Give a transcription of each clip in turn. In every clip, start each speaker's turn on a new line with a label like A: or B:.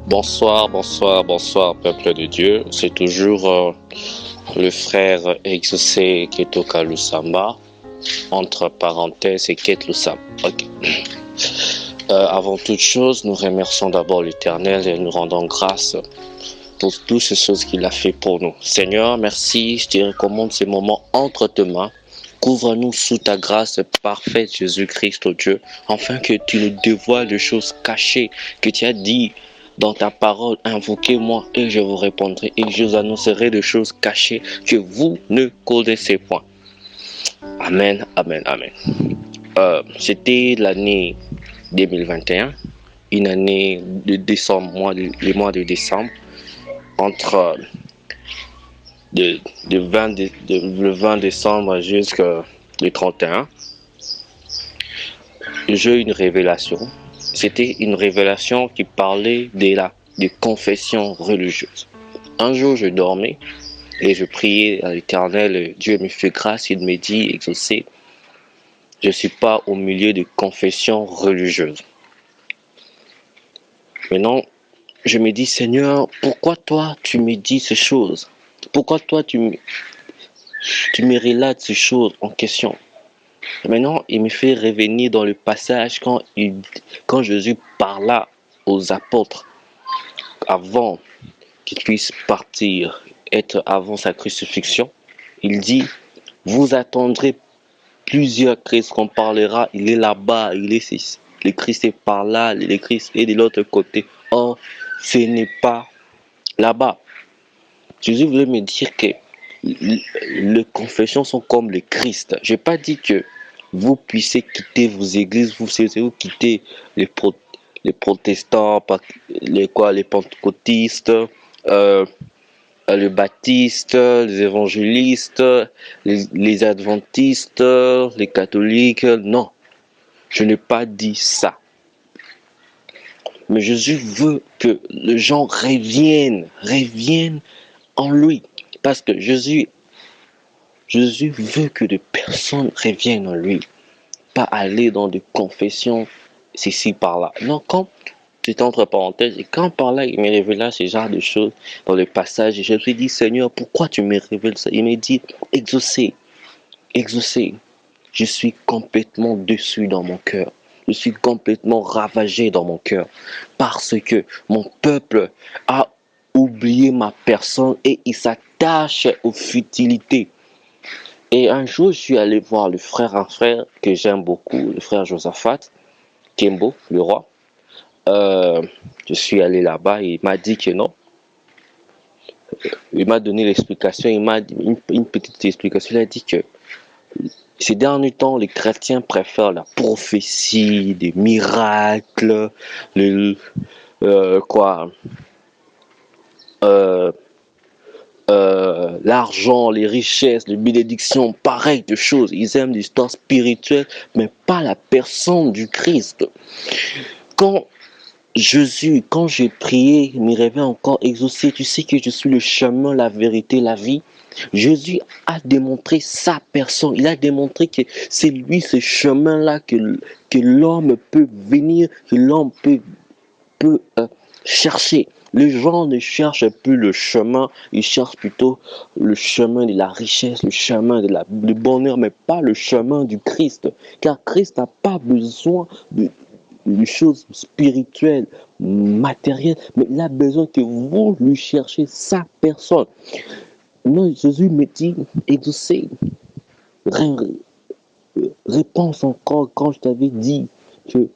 A: Bonsoir, bonsoir, bonsoir, peuple de Dieu. C'est toujours le frère Exaucé Ketoka Lusamba, entre parenthèses et Ket Lusamba. Ok. Avant toute chose, nous remercions d'abord l'Éternel et nous rendons grâce pour toutes ces choses qu'il a fait pour nous. Seigneur, merci, je te recommande ces moments entre tes mains. Couvre-nous sous ta grâce parfaite, Jésus-Christ, oh Dieu, afin que tu nous dévoiles les choses cachées que tu as dit dans ta parole. Invoquez-moi et je vous répondrai et je vous annoncerai des choses cachées que vous ne connaissez point. Amen, amen, amen. C'était l'année 2021, une année de décembre, le mois de décembre, entre le 20 décembre jusqu'au 31. J'ai eu une révélation. C'était une révélation qui parlait de confession religieuse. Un jour, je dormais et je priais à l'Éternel. Dieu me fait grâce. Il me dit, exaucé, je ne suis pas au milieu de confession religieuse. Maintenant, je me dis, Seigneur, pourquoi toi, tu me dis ces choses? Pourquoi toi, tu me relates ces choses en question? Maintenant, il me fait revenir dans le passage quand Jésus parla aux apôtres avant qu'ils puissent partir, être avant sa crucifixion. Il dit, vous attendrez plusieurs Christ qu'on parlera, il est là-bas, il est ici. Le Christ est par là, le Christ est de l'autre côté. Or, ce n'est pas là-bas. Jésus voulait me dire que les confessions sont comme le Christ. Je n'ai pas dit que vous puissiez quitter vos églises, vous quitter les protestants, les pentecôtistes, les baptistes, les évangélistes, les adventistes, les catholiques. Non, je n'ai pas dit ça. Mais Jésus veut que les gens reviennent en lui. Parce que Jésus veut que des personnes reviennent en lui. Pas aller dans des confessions, ceci, par là. Non, quand c'est entre parenthèses, et quand par là, il me révéla ce genre de choses dans le passage, et je lui ai dit, Seigneur, pourquoi tu me révèles ça? Il m'a dit, exaucé, je suis complètement déçu dans mon cœur. Je suis complètement ravagé dans mon cœur parce que mon peuple a oublié ma personne et il s'attache aux futilités. Et un jour, je suis allé voir un frère que j'aime beaucoup, le frère Josaphat, Kembo, le roi. Je suis allé là-bas et il m'a dit que non. Il m'a donné l'explication, il m'a dit une petite explication. Il a dit que ces derniers temps, les chrétiens préfèrent la prophétie, des miracles, l'argent, les richesses, les bénédictions, pareil de choses. Ils aiment l'histoire spirituelle, mais pas la personne du Christ. Quand j'ai prié, il me réveille encore exaucé. Tu sais que je suis le chemin, la vérité, la vie. Jésus a démontré sa personne. Il a démontré que c'est lui, ce chemin-là, que l'homme peut venir, que l'homme peut chercher. Les gens ne cherchent plus le chemin, ils cherchent plutôt le chemin de la richesse, le chemin du bonheur, mais pas le chemin du Christ. Car Christ n'a pas besoin de choses spirituelles, matérielles, mais il a besoin que vous lui cherchiez sa personne. Non, Jésus me dit, exaucé, réponse encore quand je t'avais dit que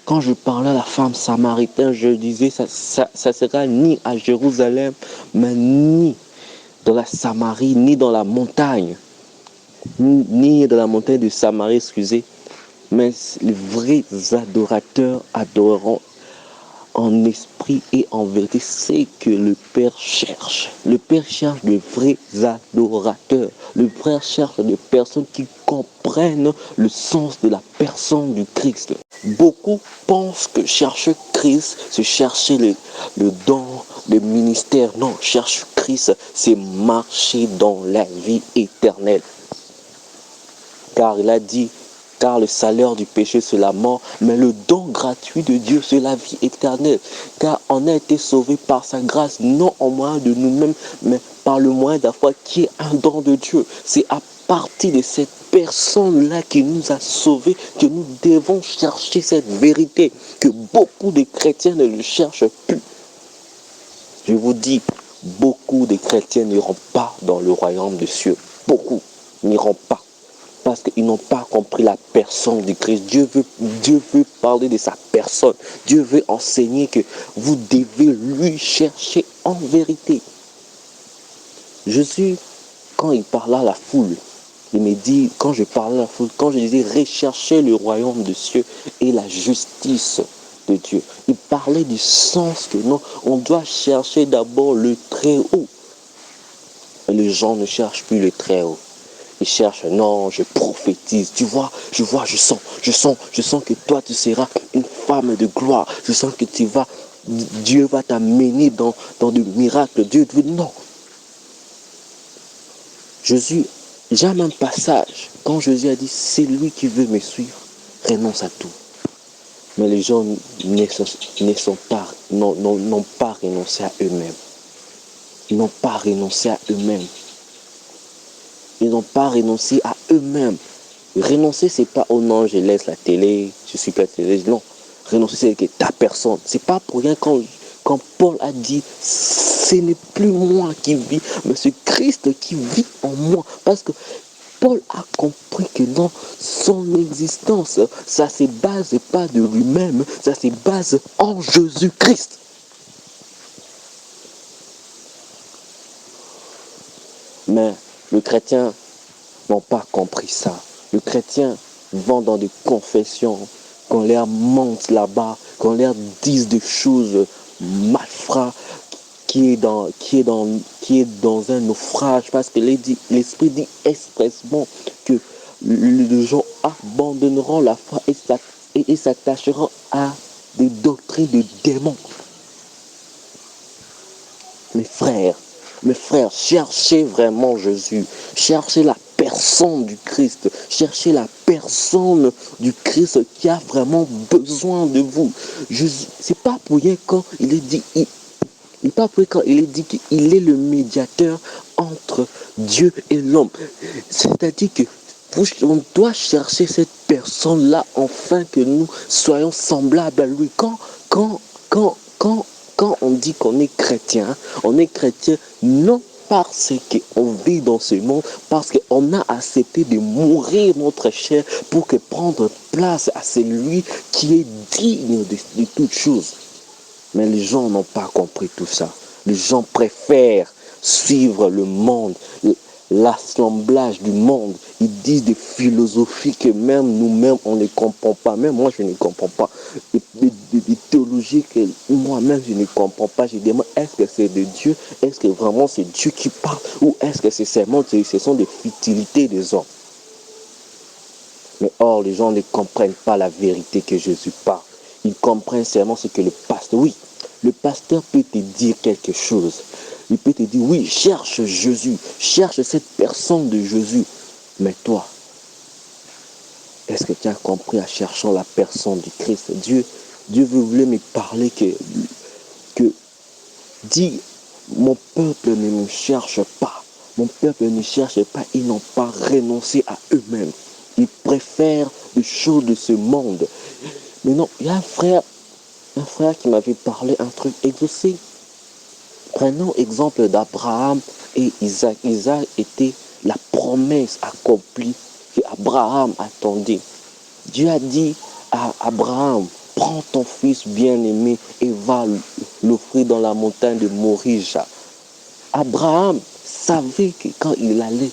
A: quand je parlais à la femme samaritaine, je disais ça sera ni à Jérusalem, mais ni dans la Samarie, ni dans la montagne, ni dans la montagne de Samarie, excusez, mais les vrais adorateurs adoreront en esprit et en vérité. C'est que le Père cherche. Le Père cherche de vrais adorateurs. Le Père cherche des personnes qui comprennent le sens de la personne du Christ. Beaucoup pensent que chercher Christ, c'est chercher le don, le ministère. Non, chercher Christ, c'est marcher dans la vie éternelle. Car il a dit, Car le salaire du péché, c'est la mort, mais le don gratuit de Dieu, c'est la vie éternelle. Car on a été sauvé par sa grâce, non en moyen de nous-mêmes, mais par le moyen de la foi qui est un don de Dieu. C'est à partir de cette personne-là qui nous a sauvés que nous devons chercher cette vérité, que beaucoup de chrétiens ne le cherchent plus. Je vous dis, beaucoup de chrétiens n'iront pas dans le royaume des cieux. Beaucoup n'iront pas. Parce qu'ils n'ont pas compris la personne du Christ. Dieu veut parler de sa personne. Dieu veut enseigner que vous devez lui chercher en vérité. Jésus, quand il parla à la foule, il me dit, quand je parlais à la foule, quand je disais rechercher le royaume des cieux et la justice de Dieu, il parlait du sens que non, on doit chercher d'abord le très haut. Et les gens ne cherchent plus le très haut. Ils cherchent, non, je prophétise, tu vois, je sens que toi tu seras une femme de gloire. Je sens que Dieu va t'amener dans des miracles. Dieu te dit non. Jésus, j'aime un passage, quand Jésus a dit, c'est lui qui veut me suivre, renonce à tout. Mais les gens n'ont pas renoncé à eux-mêmes. Ils n'ont pas renoncé à eux-mêmes. Ils n'ont pas renoncé à eux-mêmes. Renoncer, c'est pas, oh non, je laisse la télé, je suis pas télé. Non, renoncer, c'est que ta personne. C'est pas pour rien quand Paul a dit, ce n'est plus moi qui vis, mais c'est Christ qui vit en moi. Parce que Paul a compris que dans son existence, ça ne se base pas de lui-même, ça se base en Jésus-Christ. Mais le chrétien n'a pas compris ça. Le chrétien va dans des confessions, qu'on leur monte là-bas, qu'on leur dise des choses malfrats, qui est dans un naufrage, parce que l'Esprit dit expressement que les gens abandonneront la foi et s'attacheront à des doctrines de démons. Mes frères, cherchez vraiment Jésus. Cherchez la personne du Christ. Cherchez la personne du Christ qui a vraiment besoin de vous. C'est pas pour rien quand il est dit, qu'il est le médiateur entre Dieu et l'homme. C'est-à-dire que on doit chercher cette personne-là afin que nous soyons semblables à lui. Quand on dit qu'on est chrétien non parce qu'on vit dans ce monde, parce qu'on a accepté de mourir notre chair pour que prendre place à celui qui est digne de toutes choses. Mais les gens n'ont pas compris tout ça. Les gens préfèrent suivre le monde, l'assemblage du monde. Ils disent des philosophies que même nous-mêmes, on ne comprend pas. Même moi, je ne comprends pas. Des théologies que moi-même, je ne comprends pas. Je demande, est-ce que c'est de Dieu? Est-ce que vraiment c'est Dieu qui parle? Ou est-ce que c'est seulement, ce sont des futilités des hommes? Mais or, les gens ne comprennent pas la vérité que Jésus parle. Ils comprennent seulement ce que le pasteur... Oui, le pasteur peut te dire quelque chose. Il peut te dire, oui, cherche Jésus. Cherche cette personne de Jésus. Mais toi, est-ce que tu as compris en cherchant la personne du Christ? Dieu voulait me parler que dit, mon peuple ne me cherche pas. Mon peuple ne cherche pas. Ils n'ont pas renoncé à eux-mêmes. Ils préfèrent les choses de ce monde. Mais non, il y a un frère qui m'avait parlé un truc exaucé. Prenons exemple d'Abraham et Isaac. Isaac était la promesse accomplie qu'Abraham attendait. Dieu a dit à Abraham, prends ton fils bien-aimé et va l'offrir dans la montagne de Morija. Abraham savait que quand il allait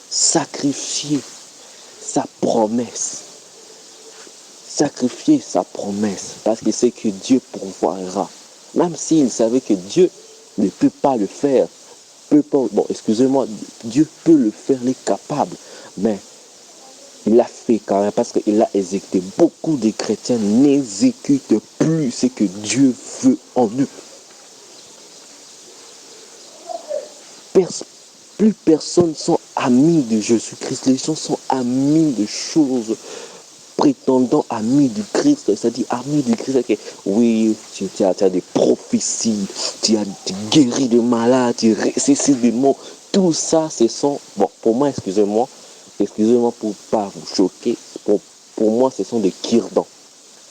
A: sacrifier sa promesse, parce qu'il sait que Dieu pourvoira. Même s'il savait que Dieu ne peut pas le faire, Dieu peut le faire, il est capable, mais il l'a fait quand même parce qu'il l'a exécuté. Beaucoup de chrétiens n'exécutent plus ce que Dieu veut en eux. Plus personne sont amis de Jésus-Christ. Les gens sont amis de choses prétendant ami du Christ, c'est-à-dire ami du Christ, que oui, tu as des prophéties, tu guéris de malades, tu ressuscites des morts. Tout ça, ce sont, bon, pour moi, excusez-moi pour ne pas vous choquer, pour moi, ce sont des cure-dents.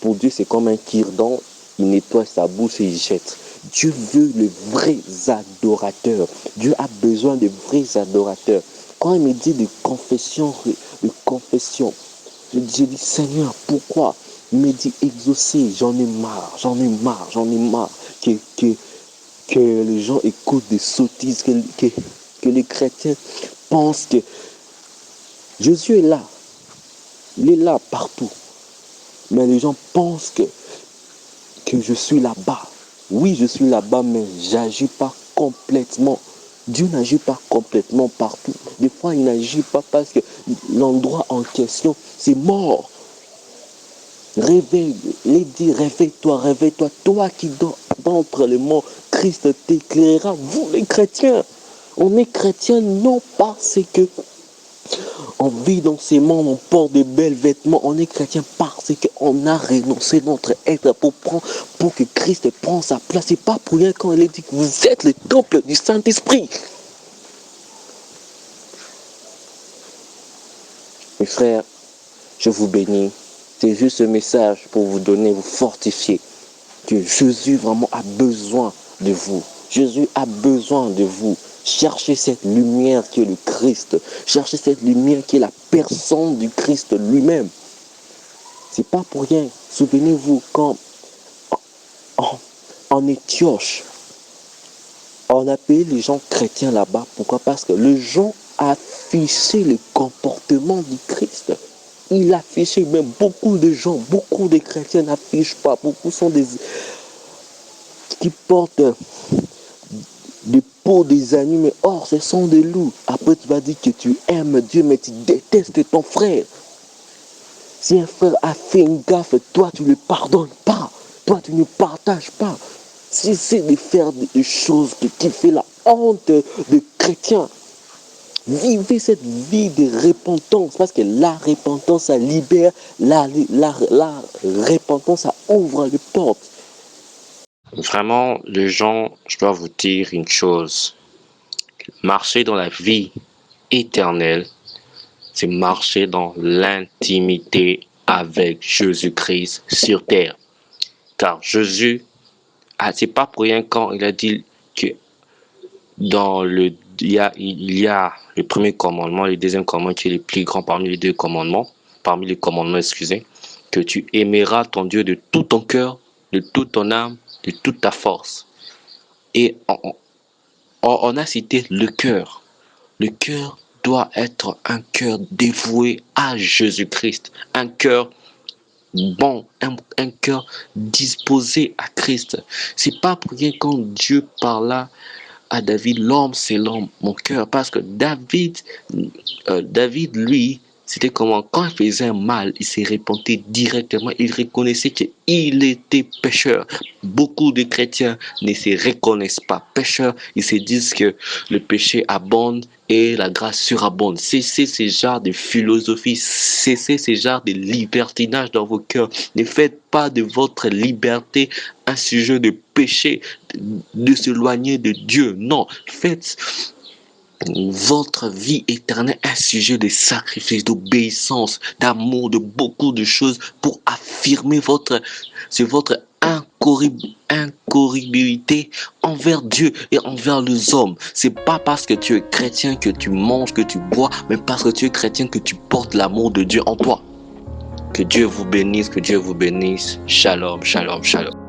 A: Pour Dieu, c'est comme un cure-dent, il nettoie sa bouche et il jette. Dieu veut les vrais adorateurs. Dieu a besoin de vrais adorateurs. Quand il me dit de confession, je dis, Seigneur, pourquoi? Il me dit, exaucer, j'en ai marre que les gens écoutent des sottises, que les chrétiens pensent que Jésus est là. Il est là partout. Mais les gens pensent que je suis là-bas. Oui, je suis là-bas, mais j'agis pas complètement. Dieu n'agit pas complètement partout. Des fois, il n'agit pas parce que l'endroit en question, c'est mort. Réveille-toi. Toi qui dors d'entre les morts, Christ t'éclairera. Vous, les chrétiens, on est chrétiens non parce que on vit dans ces mondes, on porte de belles vêtements, on est chrétien parce qu'on a renoncé notre être pour que Christ prenne sa place. C'est pas pour rien quand il est dit que vous êtes le temple du Saint-Esprit. Mes frères, je vous bénis. C'est juste un message pour vous donner, vous fortifier que Jésus vraiment a besoin de vous. Jésus a besoin de vous. Cherchez cette lumière qui est le Christ. Cherchez cette lumière qui est la personne du Christ lui-même. C'est pas pour rien. Souvenez-vous quand en Éthiopie, on appelait les gens chrétiens là-bas. Pourquoi? Parce que les gens affichaient le comportement du Christ. Il affichait, même beaucoup de gens, beaucoup de chrétiens n'affichent pas. Beaucoup sont des qui portent des peaux des animaux, mais or ce sont des loups. Après tu vas dire que tu aimes Dieu, mais tu détestes ton frère. Si un frère a fait une gaffe, toi tu ne le pardonnes pas. Toi tu ne partages pas. Cessez de faire des choses qui fait la honte des chrétiens. Vivez cette vie de repentance, parce que la repentance, ça libère, la repentance, ça ouvre les portes.
B: Vraiment, les gens, je dois vous dire une chose. Marcher dans la vie éternelle, c'est marcher dans l'intimité avec Jésus-Christ sur terre. Car Jésus, c'est pas pour rien quand il a dit que il y a le premier commandement, le deuxième commandement qui est le plus grand parmi les commandements, excusez, que tu aimeras ton Dieu de tout ton cœur, de toute ton âme, de toute ta force. Et on a cité le cœur. Le cœur doit être un cœur dévoué à Jésus-Christ, un cœur bon, un cœur disposé à Christ. C'est pas pour rien quand Dieu parla à David, l'homme c'est l'homme, mon cœur, parce que David, lui, c'était comment, quand il faisait un mal, il s'est repenti directement, il reconnaissait qu'il était pécheur. Beaucoup de chrétiens ne se reconnaissent pas pécheurs, ils se disent que le péché abonde et la grâce surabonde. Cessez ce genre de philosophie, cessez ce genre de libertinage dans vos cœurs. Ne faites pas de votre liberté un sujet de péché, de s'éloigner de Dieu. Non, faites votre vie éternelle un sujet de sacrifice, d'obéissance, d'amour, de beaucoup de choses pour affirmer votre incorrigibilité envers Dieu et envers les hommes. C'est pas parce que tu es chrétien que tu manges, que tu bois, mais parce que tu es chrétien que tu portes l'amour de Dieu en toi. Que Dieu vous bénisse, que Dieu vous bénisse. Shalom, shalom, shalom.